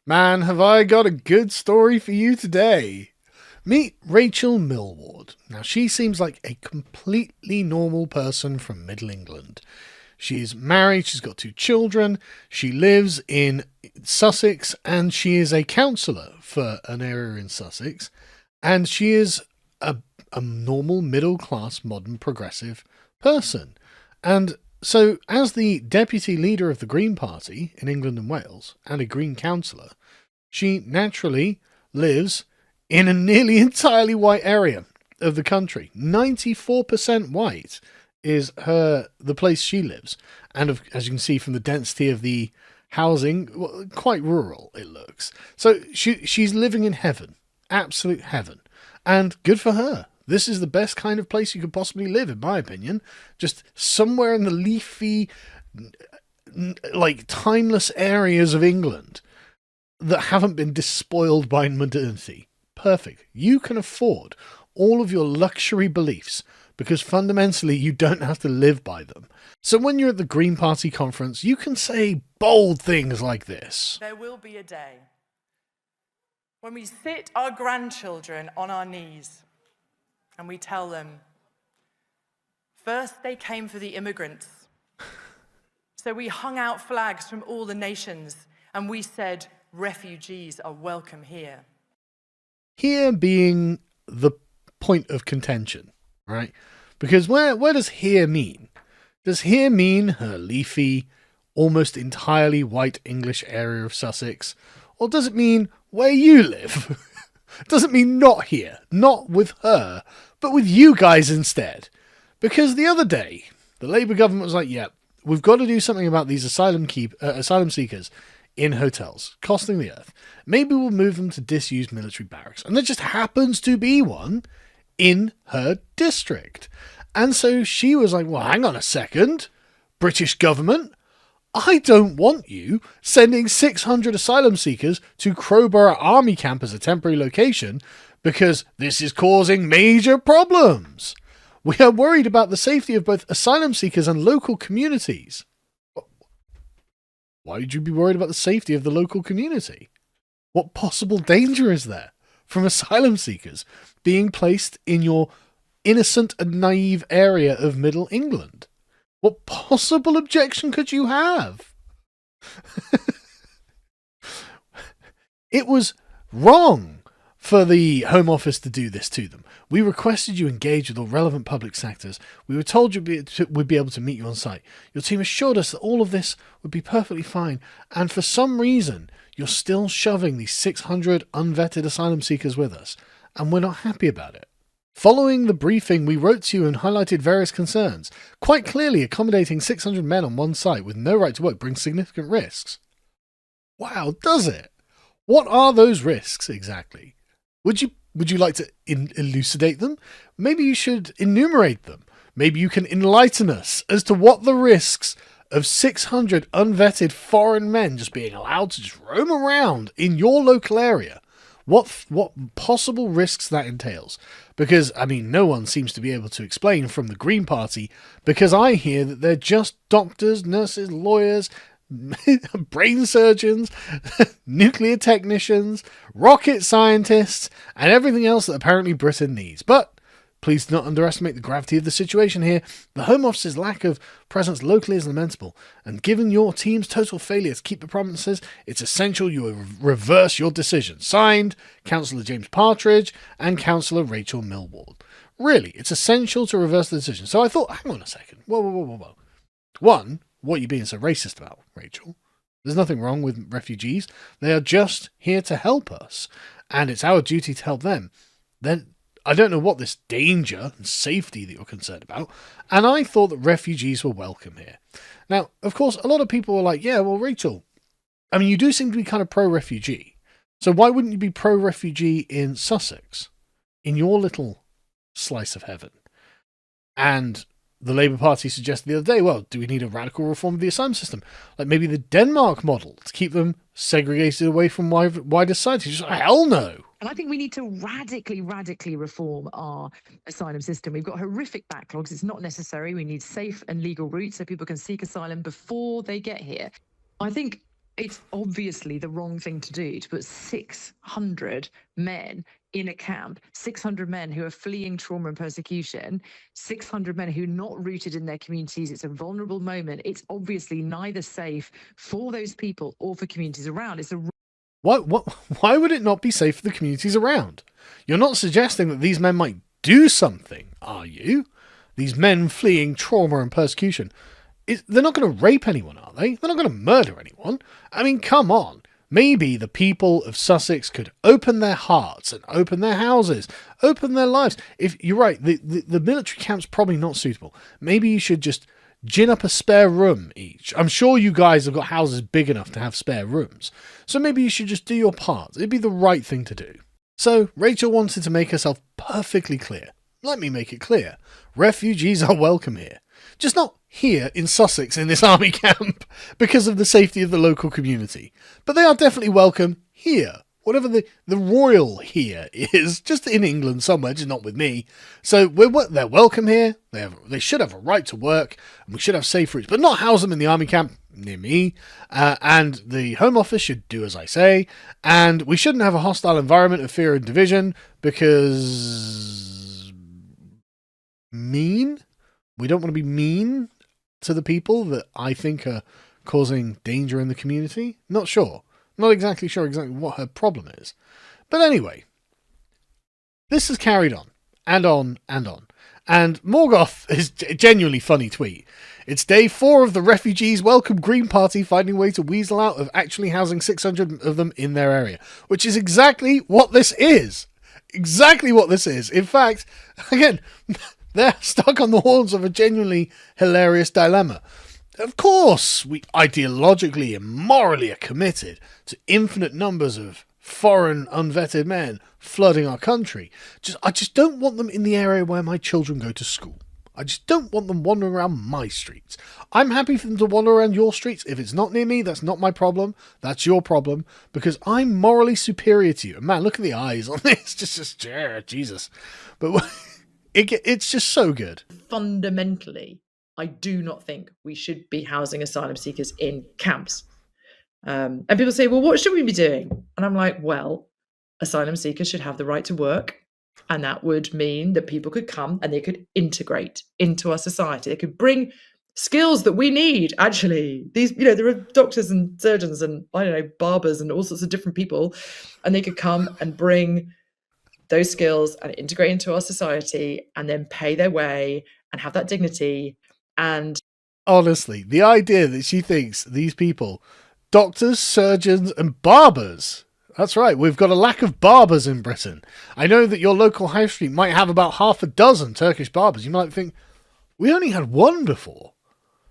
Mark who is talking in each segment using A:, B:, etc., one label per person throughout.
A: Man, have I got a good story for you today. Meet Rachel Millward. Now, she seems like a completely normal person from Middle England. She is married, she's got two children, she lives in Sussex, and she is a councillor for an area in Sussex. And she is a normal, middle class, modern, progressive person. And so, as the deputy leader of the Green Party in England and Wales, and a Green councillor, she naturally lives in a nearly entirely white area of the country. 94% white is the place she lives. And as you can see from the density of the housing, quite rural it looks. So she's living in heaven, absolute heaven. And good for her. This is the best kind of place you could possibly live, in my opinion. Just somewhere in the leafy, like timeless areas of England that haven't been despoiled by modernity. Perfect. You can afford all of your luxury beliefs because fundamentally you don't have to live by them. So when you're at the Green Party conference, you can say bold things like this.
B: There will be a day when we sit our grandchildren on our knees and we tell them, first they came for the immigrants. So we hung out flags from all the nations and we said, refugees are welcome here.
A: Here being the point of contention, right? Because where does here mean? Does here mean her leafy, almost entirely white English area of Sussex? Or does it mean where you live? Does it mean not here, not with her, but with you guys instead? Because the other day, the Labour government was like, yeah, we've got to do something about these asylum seekers in hotels, costing the earth. Maybe we'll move them to disused military barracks. And there just happens to be one in her district. And so she was like, well, hang on a second, British government, I don't want you sending 600 asylum seekers to Crowborough Army Camp as a temporary location because this is causing major problems. We are worried about the safety of both asylum seekers and local communities. Why would you be worried about the safety of the local community? What possible danger is there from asylum seekers being placed in your innocent and naive area of Middle England? What possible objection could you have? It was wrong for the Home Office to do this to them. We requested you engage with all relevant public sectors. We were told we'd be able to meet you on site. Your team assured us that all of this would be perfectly fine, and for some reason, you're still shoving these 600 unvetted asylum seekers with us, and we're not happy about it. Following the briefing, we wrote to you and highlighted various concerns. Quite clearly, accommodating 600 men on one site with no right to work brings significant risks. Wow, does it? What are those risks exactly? Would you like to elucidate them? Maybe you should enumerate them. Maybe you can enlighten us as to what the risks of 600 unvetted foreign men just being allowed to just roam around in your local area. What possible risks that entails. Because, I mean, no one seems to be able to explain from the Green Party, because I hear that they're just doctors, nurses, lawyers, brain surgeons, nuclear technicians, rocket scientists, and everything else that apparently Britain needs. But please do not underestimate the gravity of the situation here. The Home Office's lack of presence locally is lamentable, and given your team's total failure to keep the promises, it's essential you reverse your decision. Signed, Councillor James Partridge and Councillor Rachel Millward. Really, it's essential to reverse the decision. So I thought, hang on a second. Whoa. One, what are you being so racist about, Rachel? There's nothing wrong with refugees. They are just here to help us, and it's our duty to help them. Then I don't know what this danger and safety that you're concerned about, and I thought that refugees were welcome here. Now, of course, a lot of people were like, yeah, well, Rachel, I mean, you do seem to be kind of pro-refugee, so why wouldn't you be pro-refugee in Sussex, in your little slice of heaven? And the Labour Party suggested the other day, well, do we need a radical reform of the asylum system? Like maybe the Denmark model to keep them segregated away from wider society? Just, hell no.
C: And I think we need to radically reform our asylum system. We've got horrific backlogs. It's not necessary. We need safe and legal routes so people can seek asylum before they get here. I think it's obviously the wrong thing to do to put 600 men in a camp, 600 men who are fleeing trauma and persecution, 600 men who are not rooted in their communities. It's a vulnerable moment. It's obviously neither safe for those people or for communities around. It's a
A: Why would it not be safe for the communities around? You're not suggesting that these men might do something, are you? These men fleeing trauma and persecution. They're not going to rape anyone, are they? They're not going to murder anyone. I mean, come on. Maybe the people of Sussex could open their hearts and open their houses, open their lives. If you're right, the military camp's probably not suitable. Maybe you should just gin up a spare room each. I'm sure you guys have got houses big enough to have spare rooms. So maybe you should just do your part. It'd be the right thing to do. So Rachel wanted to make herself perfectly clear. Let me make it clear. Refugees are welcome here. Just not here in Sussex in this army camp because of the safety of the local community. But they are definitely welcome here. Whatever the royal here is, just in England somewhere, just not with me. So they're welcome here. They should have a right to work, and we should have safe routes, but not house them in the army camp near me. And the Home Office should do as I say. And we shouldn't have a hostile environment of fear and division because mean. We don't want to be mean to the people that I think are causing danger in the community. Not sure. Not exactly sure what her problem is. But anyway, this has carried on, and on, and on. And Morgoth is a genuinely funny tweet. It's day 4 of the Refugees Welcome Green Party finding a way to weasel out of actually housing 600 of them in their area. Which is exactly what this is. Exactly what this is. In fact, again, they're stuck on the horns of a genuinely hilarious dilemma. Of course, we ideologically and morally are committed to infinite numbers of foreign, unvetted men flooding our country. I just don't want them in the area where my children go to school. I just don't want them wandering around my streets. I'm happy for them to wander around your streets. If it's not near me, that's not my problem. That's your problem, because I'm morally superior to you. And man, look at the eyes on this. Just Jesus. But it's just so good.
D: Fundamentally, I do not think we should be housing asylum seekers in camps. And people say, well, what should we be doing? And I'm like, well, asylum seekers should have the right to work. And that would mean that people could come and they could integrate into our society. They could bring skills that we need, actually. There are doctors and surgeons and, I don't know, barbers and all sorts of different people. And they could come and bring those skills and integrate into our society and then pay their way and have that dignity. And
A: honestly, the idea that she thinks these people, doctors, surgeons, and barbers. That's right, we've got a lack of barbers in Britain. I know that your local high street might have about half a dozen Turkish barbers. You might think, we only had one before.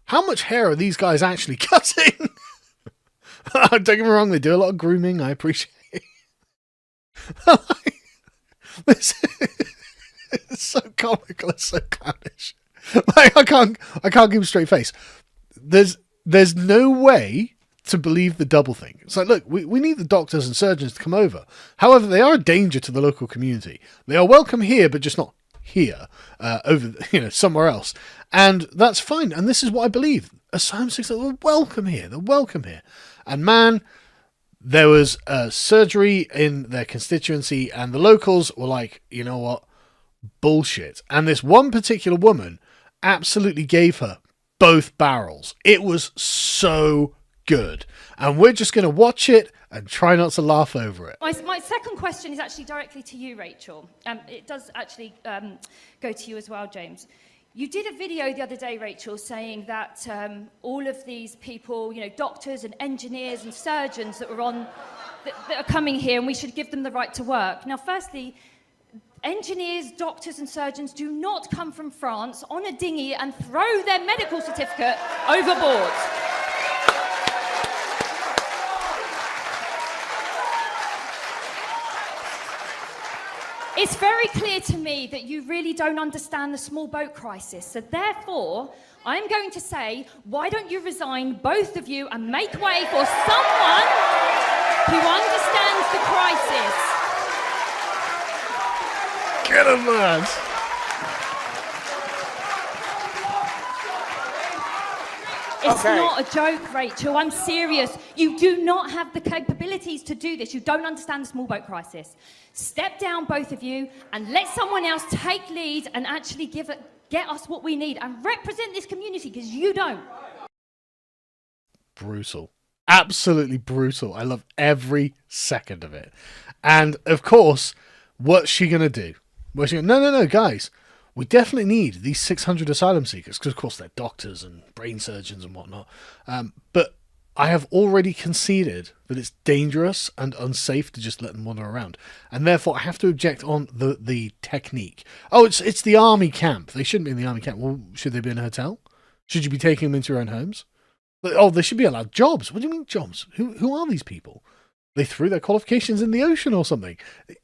A: How much hair are these guys actually cutting? Don't get me wrong, they do a lot of grooming. I appreciate it. This is so comical, it's so clownish. Like, I can't give a straight face. There's no way to believe the double thing. It's like, look, we need the doctors and surgeons to come over. However, they are a danger to the local community. They are welcome here, but just not here, somewhere else. And that's fine. And this is what I believe. Asylum seekers are welcome here. They're welcome here. And man, there was a surgery in their constituency, and the locals were like, you know what? Bullshit. And this one particular woman absolutely gave her both barrels. It was so good. And we're just going to watch it and try not to laugh over it.
E: My second question is actually directly to you, Rachel. It does actually go to you as well, James. You did a video the other day, Rachel, saying that all of these people, doctors and engineers and surgeons that are coming here, and we should give them the right to work. Now, firstly, engineers, doctors and surgeons do not come from France on a dinghy and throw their medical certificate overboard. It's very clear to me that you really don't understand the small boat crisis. So therefore, I'm going to say, why don't you resign, both of you, and make way for someone who understands the crisis?
A: Get him, lads.
E: It's not a joke, Rachel. I'm serious. You do not have the capabilities to do this. You don't understand the small boat crisis. Step down, both of you, and let someone else take lead and actually get us what we need and represent this community, because you don't.
A: Brutal. Absolutely brutal. I love every second of it. And, of course, what's she going to do? No, guys. We definitely need these 600 asylum seekers, because, of course, they're doctors and brain surgeons and whatnot. But I have already conceded that it's dangerous and unsafe to just let them wander around. And therefore, I have to object on the technique. Oh, it's the army camp. They shouldn't be in the army camp. Well, should they be in a hotel? Should you be taking them into your own homes? Oh, they should be allowed jobs. What do you mean jobs? Who are these people? They threw their qualifications in the ocean or something.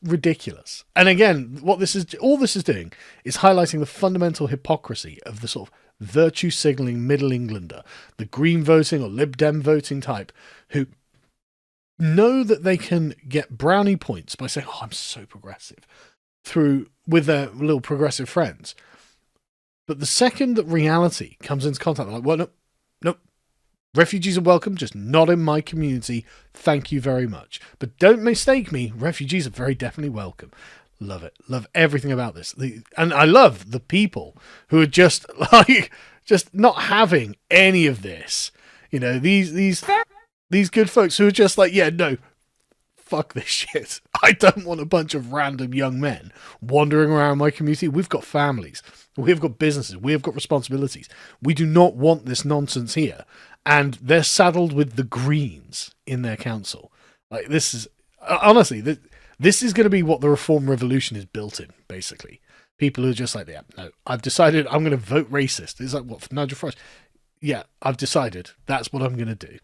A: Ridiculous. And again, all this is doing is highlighting the fundamental hypocrisy of the sort of virtue signalling Middle Englander, the Green voting or Lib Dem voting type, who know that they can get brownie points by saying, "Oh, I'm so progressive," with their little progressive friends. But the second that reality comes into contact, they're like, "Well, nope. Refugees are welcome, just not in my community. Thank you very much. But don't mistake me, refugees are very definitely welcome." Love it. Love everything about this. And I love the people who are just not having any of this. You know, these good folks who are just like, yeah, no, fuck this shit. I don't want a bunch of random young men wandering around my community. We've got families. We've got businesses. We've got responsibilities. We do not want this nonsense here. And they're saddled with the Greens in their council. Like, this is, honestly, this is going to be what the Reform Revolution is built in, basically. People who are just like, yeah, no, I've decided I'm going to vote racist. It's like, what, for Nigel Farage? Yeah, I've decided that's what I'm going to do.